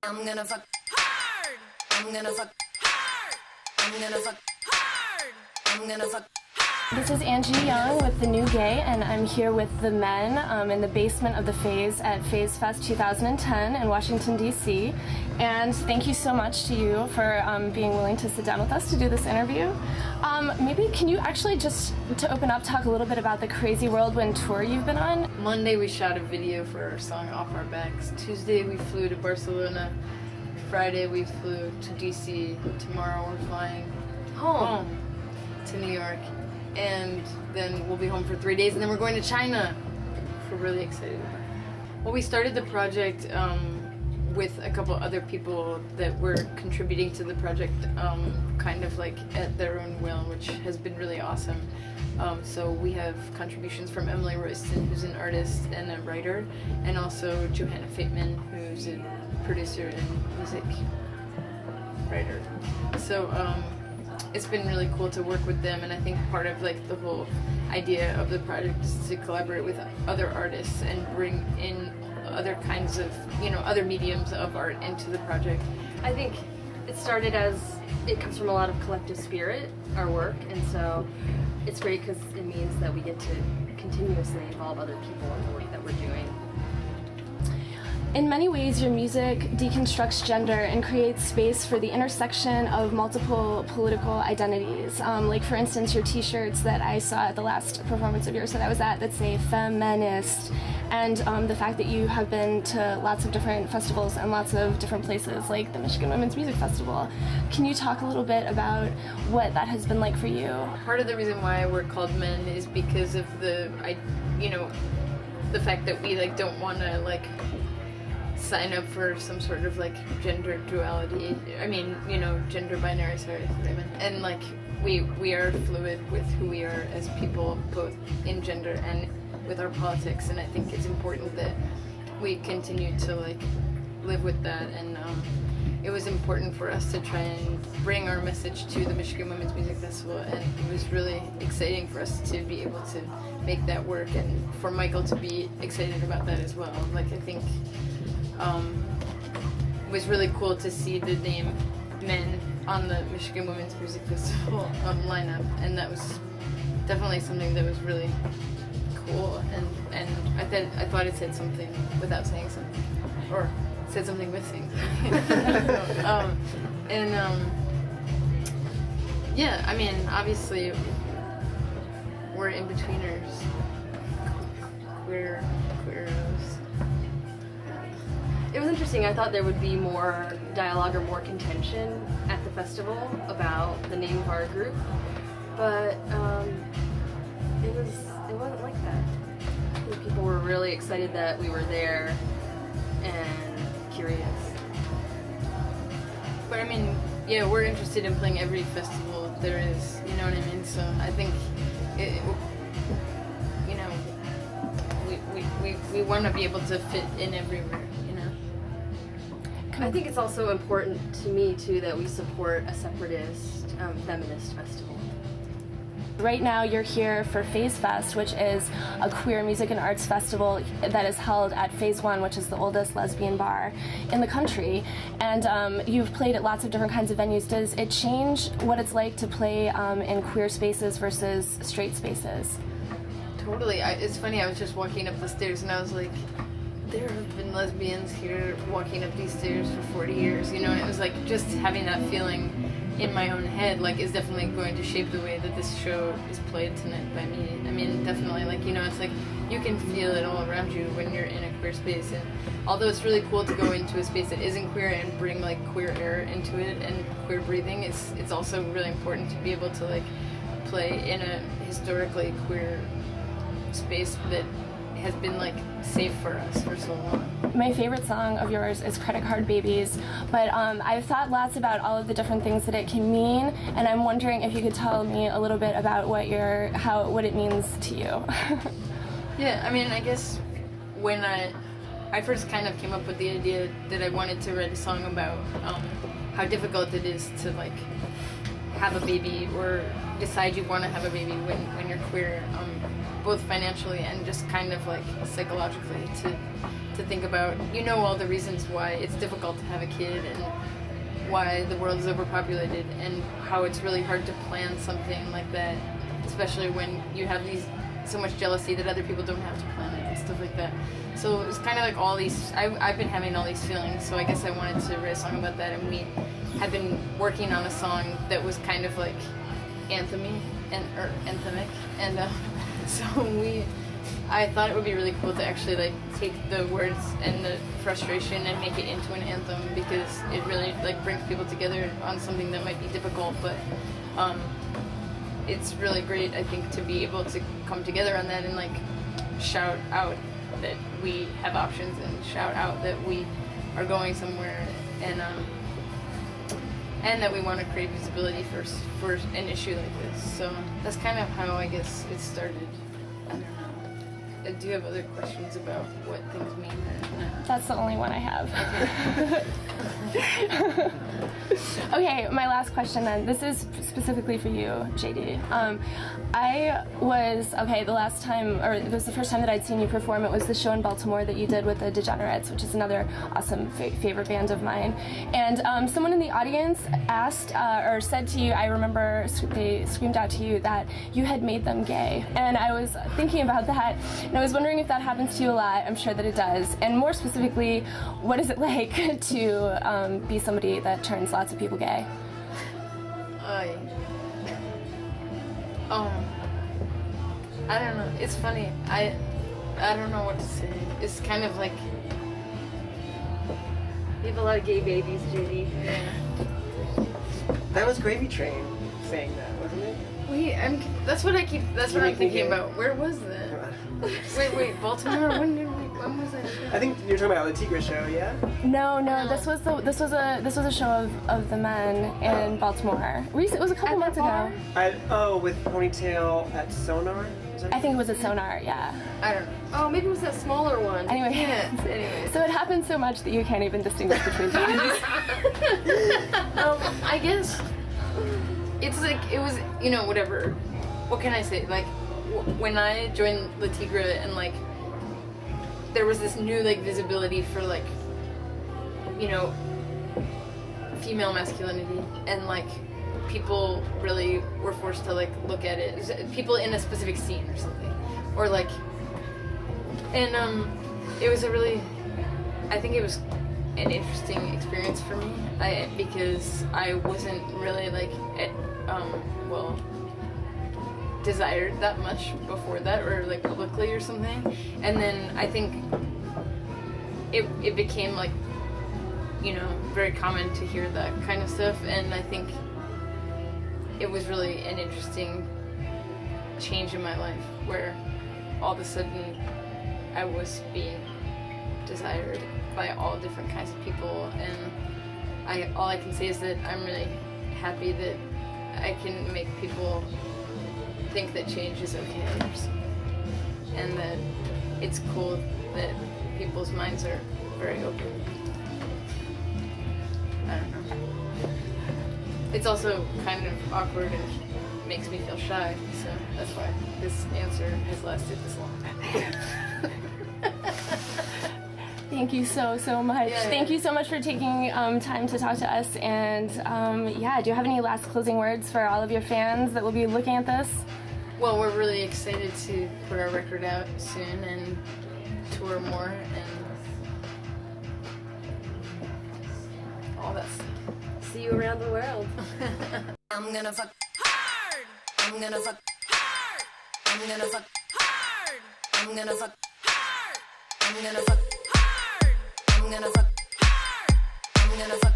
I'm gonna fuck hard. I'm gonna fuck hard. I'm gonna fuck hard. I'm gonna fuck. This is Angie Young with The New Gay, and I'm here with the men in the basement of the Phase at Phase Fest 2010 in Washington, D.C. And thank you so much to you for being willing to sit down with us to do this interview. Maybe can you actually just, to open up, talk a little bit about the Crazy Whirlwind tour you've been on? Monday we shot a video for our song Off Our Backs. Tuesday we flew to Barcelona. Friday we flew to D.C. Tomorrow we're flying home to New York. And then we'll be home for 3 days, and then we're going to China. We're really excited about it. Well, we started the project with a couple other people that were contributing to the project kind of like at their own will, which has been really awesome. So we have contributions from Emily Royston, who's an artist and a writer, and also Johanna Fateman, who's a producer and music writer. So it's been really cool to work with them, and I think part of like the whole idea of the project is to collaborate with other artists and bring in other kinds of, other mediums of art into the project. I think it started as, it comes from a lot of collective spirit, our work, and so it's great because it means that we get to continuously involve other people in the work that we're doing. In many ways, your music deconstructs gender and creates space for the intersection of multiple political identities. Like, for instance, your t-shirts that I saw at the last performance of yours that I was at that say feminist, and the fact that you have been to lots of different festivals and lots of different places, like the Michigan Women's Music Festival. Can you talk a little bit about what that has been like for you? Part of the reason why we're called men is because of the fact that we don't want to sign up for some sort of gender duality. I mean, gender binary, sorry, and we are fluid with who we are as people, both in gender and with our politics, and I think it's important that we continue to live with that, and it was important for us to try and bring our message to the Michigan Women's Music Festival, and it was really exciting for us to be able to make that work, and for Michael to be excited about that as well. I think it was really cool to see the name Men on the Michigan Women's Music Festival lineup, and that was definitely something that was really cool, and I thought it said something without saying something, or said something with saying something. Yeah, I mean, obviously we're in-betweeners, queeros. It was interesting. I thought there would be more dialogue or more contention at the festival about the name of our group, but it wasn't like that. I think people were really excited that we were there and curious. But I mean, yeah, we're interested in playing every festival there is, you know what I mean? So I think we want to be able to fit in everywhere. I think it's also important to me, too, that we support a separatist, feminist festival. Right now you're here for Phase Fest, which is a queer music and arts festival that is held at Phase 1, which is the oldest lesbian bar in the country. And you've played at lots of different kinds of venues. Does it change what it's like to play in queer spaces versus straight spaces? Totally. It's funny, I was just walking up the stairs and I was like, there have been lesbians here walking up these stairs for 40 years, and it was just having that feeling in my own head is definitely going to shape the way that this show is played tonight by me. I mean, definitely, it's you can feel it all around you when you're in a queer space, and although it's really cool to go into a space that isn't queer and bring queer air into it and queer breathing, it's also really important to be able to play in a historically queer space that has been safe for us for so long. My favorite song of yours is Credit Card Babies, but I've thought lots about all of the different things that it can mean, and I'm wondering if you could tell me a little bit about what it means to you. Yeah, I mean, I guess when I first kind of came up with the idea that I wanted to write a song about how difficult it is to have a baby or decide you want to have a baby when you're queer. both financially and just kind of like psychologically to think about, all the reasons why it's difficult to have a kid and why the world is overpopulated and how it's really hard to plan something like that, especially when you have so much jealousy that other people don't have to plan it and stuff like that. So it's kind of like all these, I've been having all these feelings, so I guess I wanted to write a song about that, and we had been working on a song that was kind of like anthemic, and so I thought it would be really cool to actually like take the words and the frustration and make it into an anthem, because it really like brings people together on something that might be difficult, but it's really great, I think, to be able to come together on that and like shout out that we have options and shout out that we are going somewhere, and that we want to create visibility for an issue like this. So that's kind of how I guess it started. I don't know. Do you have other questions about what things mean? Or no? That's the only one I have. Okay, my last question then. This is specifically for you, JD. The last time, or it was the first time that I'd seen you perform, it was the show in Baltimore that you did with the Degenerates, which is another awesome favorite band of mine. And someone in the audience asked, or said to you, I remember they screamed out to you that you had made them gay. And I was thinking about that, and I was wondering if that happens to you a lot. I'm sure that it does. And more specifically, what is it like to be somebody that turns lots of people gay? I don't know. It's funny. I don't know what to say. It's kind of like You have a lot of gay babies, JD. That was Gravy Train saying that, wasn't it? That's what I'm thinking about. Where was that? Wait, Baltimore? When was that show? I think you're talking about the Tigra show, yeah? No. This was a show of the men in Baltimore. It was a couple months ago. With Ponytail at Sonar? I think it was at Sonar. Yeah. I don't know. Oh, maybe it was that smaller one. Anyway. So it happens so much that you can't even distinguish between times. I guess it's like it was, whatever. What can I say? Like when I joined La Tigra and like there was this new like visibility for like female masculinity, and like people really were forced to like look at it, people in a specific scene or something, or like, and it was I think it was an interesting experience for me, because I wasn't really like desired that much before that, or like publicly or something, and then I think it became like very common to hear that kind of stuff, and I think it was really an interesting change in my life where all of a sudden I was being desired by all different kinds of people, and all I can say is that I'm really happy that I can make people think that change is okay, and that it's cool that people's minds are very open. I don't know. It's also kind of awkward and makes me feel shy, so that's why this answer has lasted this long. Thank you so much. Yeah. Thank you so much for taking time to talk to us. And do you have any last closing words for all of your fans that will be looking at this? Well, we're really excited to put our record out soon and tour more and all that stuff. See you around the world. I'm gonna fuck hard. I'm gonna fuck hard. I'm gonna fuck hard. I'm gonna fuck hard. I'm gonna fuck hard. I'm gonna fuck hard. I'm gonna fuck